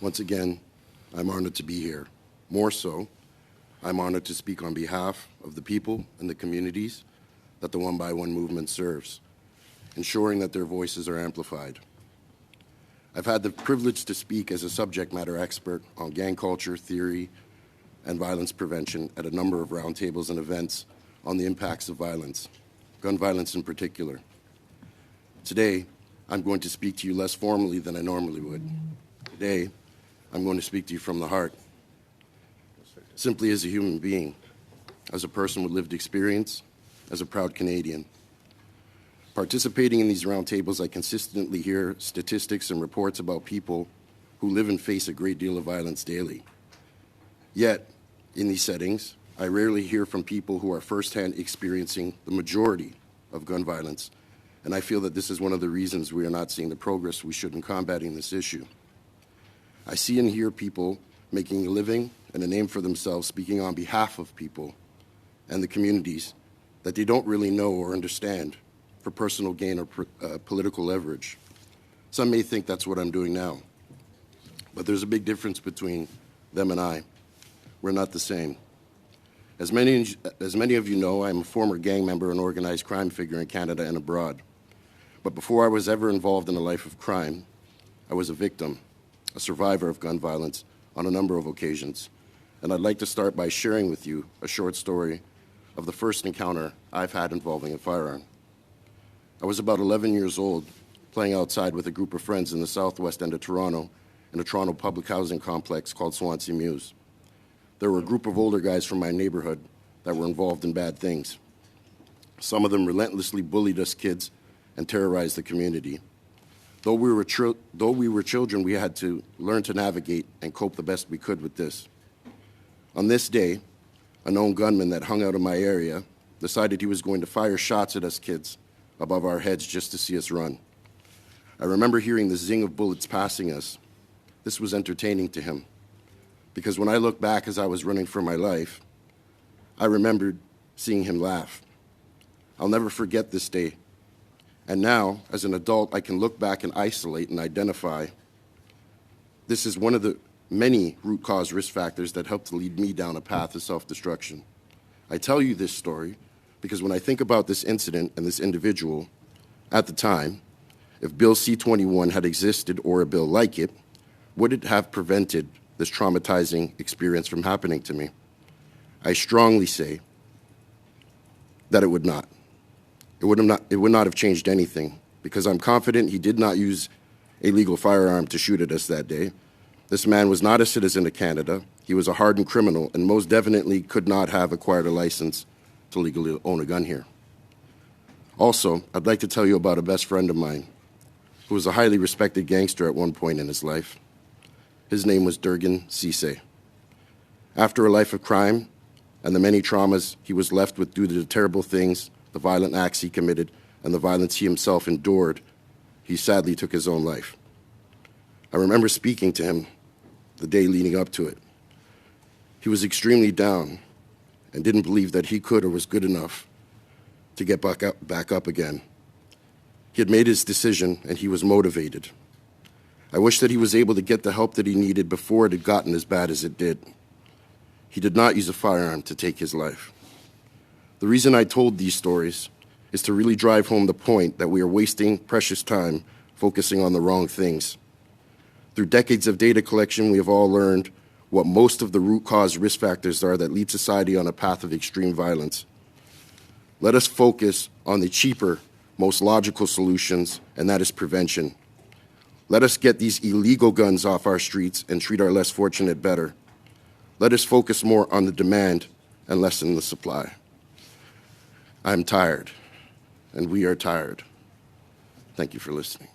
Once again, I'm honored to be here. More so, I'm honored to speak on behalf of the people and the communities that the One by One movement serves, ensuring that their voices are amplified. I've had the privilege to speak as a subject matter expert on gang culture, theory, and violence prevention at a number of roundtables and events on the impacts of violence, gun violence in particular. Today, I'm going to speak to you less formally than I normally would. Today, I'm going to speak to you from the heart, simply as a human being, as a person with lived experience, as a proud Canadian. Participating in these roundtables, I consistently hear statistics and reports about people who live and face a great deal of violence daily. Yet, in these settings, I rarely hear from people who are firsthand experiencing the majority of gun violence, and I feel that this is one of the reasons we are not seeing the progress we should in combating this issue. I see and hear people making a living and a name for themselves, speaking on behalf of people and the communities that they don't really know or understand for personal gain or political leverage. Some may think that's what I'm doing now, but there's a big difference between them and I. We're not the same. As many of you know, I'm a former gang member and organized crime figure in Canada and abroad. But before I was ever involved in a life of crime, I was a victim, a survivor of gun violence on a number of occasions. And I'd like to start by sharing with you a short story of the first encounter I've had involving a firearm. I was about 11 years old, playing outside with a group of friends in the southwest end of Toronto in a Toronto public housing complex called Swansea Mews. There were a group of older guys from my neighborhood that were involved in bad things. Some of them relentlessly bullied us kids and terrorized the community. Though we were children, we had to learn to navigate and cope the best we could with this. On this day, a known gunman that hung out in my area decided he was going to fire shots at us kids above our heads just to see us run. I remember hearing the zing of bullets passing us. This was entertaining to him, because when I look back as I was running for my life, I remembered seeing him laugh. I'll never forget this day. And now, as an adult, I can look back and isolate and identify this is one of the many root cause risk factors that helped to lead me down a path of self-destruction. I tell you this story because when I think about this incident and this individual, at the time, if Bill C-21 had existed or a bill like it, would it have prevented this traumatizing experience from happening to me? I strongly say that it would not. It would not have changed anything, because I'm confident he did not use a legal firearm to shoot at us that day. This man was not a citizen of Canada. He was a hardened criminal and most definitely could not have acquired a license to legally own a gun here. Also, I'd like to tell you about a best friend of mine who was a highly respected gangster at one point in his life. His name was 𝐥𝐞𝐠𝐚𝐥. After a life of crime and the many traumas he was left with due to the terrible things, the violent acts he committed, and the violence he himself endured, he sadly took his own life. I remember speaking to him the day leading up to it. He was extremely down and didn't believe that he could or was good enough to get back up again. He had made his decision and he was motivated. I wish that he was able to get the help that he needed before it had gotten as bad as it did. He did not use a firearm to take his life. The reason I told these stories is to really drive home the point that we are wasting precious time focusing on the wrong things. Through decades of data collection, we have all learned what most of the root cause risk factors are that lead society on a path of extreme violence. Let us focus on the cheaper, most logical solutions, and that is prevention. Let us get these illegal guns off our streets and treat our less fortunate better. Let us focus more on the demand and less on the supply. I'm tired, and we are tired. Thank you for listening.